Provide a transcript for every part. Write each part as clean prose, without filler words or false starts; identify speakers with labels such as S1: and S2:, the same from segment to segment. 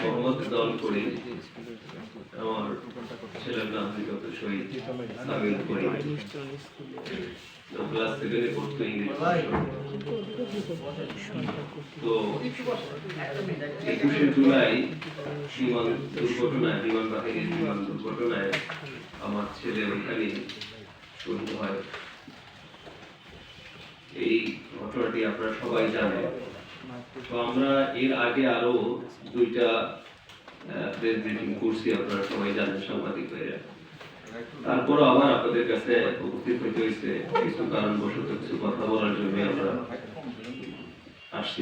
S1: মোহাম্মদ দল করে আমার ছেলের নাম বিগত শহীদ সাবিল করি ক্লাস 7 এ পড়তো ইংরেজি। তো 21শে জুলাই বিমান বাহিনীর বিমান দুর্ঘটনায় আমার ছেলে ওইখানে শহীদ হয়। এই ঘটনাটি আপনারা সবাই জানেন। তো আমরা এর আগে আরো 2টা প্রেস ব্রিফিং করছি, আপনারা সবাই জানেন সাংবাদিক ভাইরা। তারপর আবার আপনাদের কাছে উপস্থিত হইতে হয়েছে কিছু কারণবশত কিছু কথা বলার জন্য আমরা আসছি।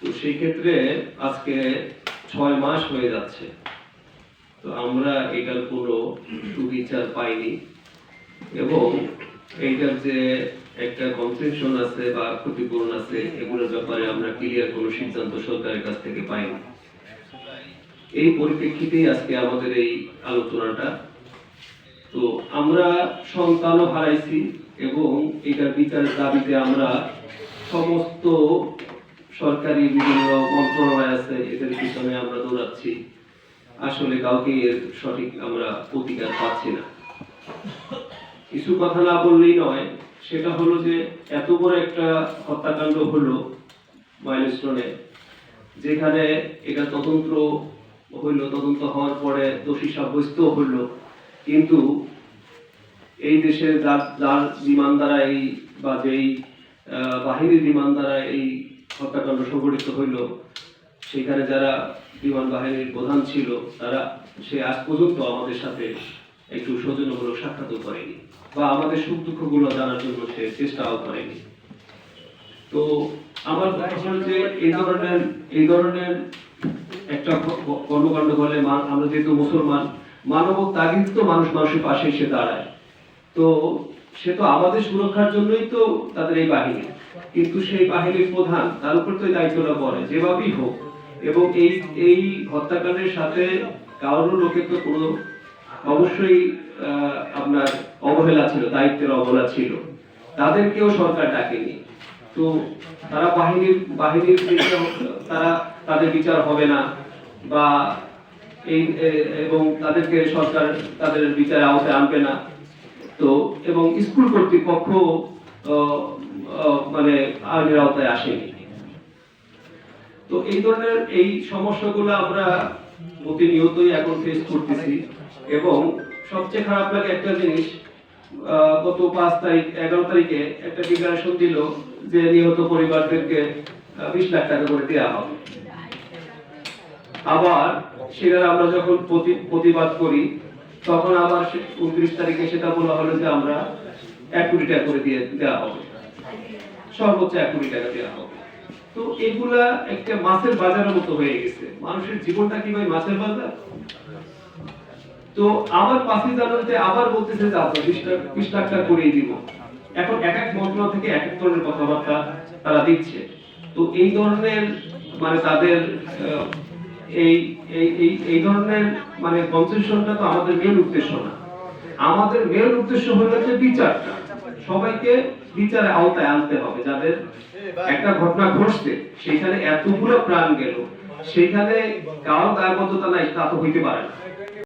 S1: তো সেই ক্ষেত্রে আজকে 6 মাস হয়ে যাচ্ছে, তো আমরা এটার কোনো সুবিচার পাইনি এবং এইটার যে একটা কনসেশন আছে বা ক্ষতিপূরণ আছে এগুলোর ব্যাপারে আমরা ক্লিয়ার কোনো সিদ্ধান্ত সরকারের কাছ থেকে পাইনি। এই পরিপ্রেক্ষিতেই আজকে আমাদের এই আলোচনাটা। তো আমরা সন্তানও হারাইছি এবং এটার বিচারের দাবিতে আমরা সমস্ত সরকারি বিভিন্ন মন্ত্রণালয় আছে এদের পিছনে আমরা দৌড়াচ্ছি, আসলে কাউকে এর সঠিক আমরা প্রতিকার পাচ্ছি না। কিছু কথা না বললেই নয়, সেটা হলো যে এত বড় একটা হত্যাকাণ্ড হলো মাইলস্টোনে, যেখানে এটা তদন্ত হওয়ার পরে দোষী সাব্যস্ত হলো, কিন্তু এই দেশে যার বিমান দ্বারা এই বা যেই বাহিনীর বিমান দ্বারা এই হত্যাকাণ্ড সংঘটিত হইল, সেখানে যারা বিমান বাহিনীর প্রধান ছিল তারা সে আজ পর্যন্ত আমাদের সাথে একটু সৌজন্যমূলক সাক্ষাৎও করেনি বা আমাদের সুখ দুঃখ গুলো জানার জন্য সে চেষ্টাও করেনি। তো আমার কথা হল যে এই ধরনের একটা কর্মকাণ্ড হলে আমরা যেহেতু মুসলমান, মানব তাগিদ তো মানুষের পাশে এসে দাঁড়ায়, তো সে তো আমাদের সুরক্ষার জন্যই তো তাদের এই বাহিনী, কিন্তু সেই বাহিনীর প্রধান তার উপর তো দায়িত্বটা পড়ে যেভাবেই হোক। এবং এই হত্যাকাণ্ডের সাথে কারোর লোকের তো কোনো অবশ্যই আপনার অবহেলা ছিল, দায়িত্বের অবহেলা ছিল, তাদেরকেও সরকার ডাকেনি। তো তারা বাহিনীর তারা তাদের বিচার হবে না বা এবং তাদেরকে সরকার তাদের বিচারে আওতায় আনবে না। তো এবং স্কুল কর্তৃপক্ষ মানে আইনের আওতায় আসেনি। তো এই ধরনের এই সমস্যাগুলো আমরা প্রতিনিয়তই এখন ফেস করতেছি। এবং সবচেয়ে খারাপ লাগে একটা জিনিস, গত 11 তারিখে একটা ডিক্লারেশন দিল যে নিহত পরিবারদেরকে 20 লাখ টাকা করে দেওয়া হবে। আবার সেটা আমরা যখন প্রতিবাদ করি তখন আবার 29 তারিখে সেটা বলা হলো যে আমরা 1 কোটি টাকা করে দেওয়া হবে, সর্বোচ্চ 1 কোটি টাকা দেওয়া হবে। তো এগুলা একটা মাছের বাজারের মতো হয়ে গেছে। মানুষের জীবনটা কি ভাই মাছের বাজার? তো আবার 5 জানুয়ারিতে আবার বলতেছে যে আমরা 20 লাখ টাকা করে দিব। এখন এক এক মন্ত্রণালয় থেকে এক এক ধরনের কথাবার্তা তারা দিচ্ছে। তো এই ধরনের মানে তাদের এই ধরনের মানে কনসেশনটা তো আমাদের মেন উদ্দেশ্য না। আমাদের মেন উদ্দেশ্য হলো যে বিচারটা, সবাইকে বিচারে আওতায় আনতে হবে। যাদের একটা ঘটনা ঘটছে সেখানে এতগুলো প্রাণ গেল, সেখানে কারো দায়বদ্ধতা নাই তা তো হইতে পারে না।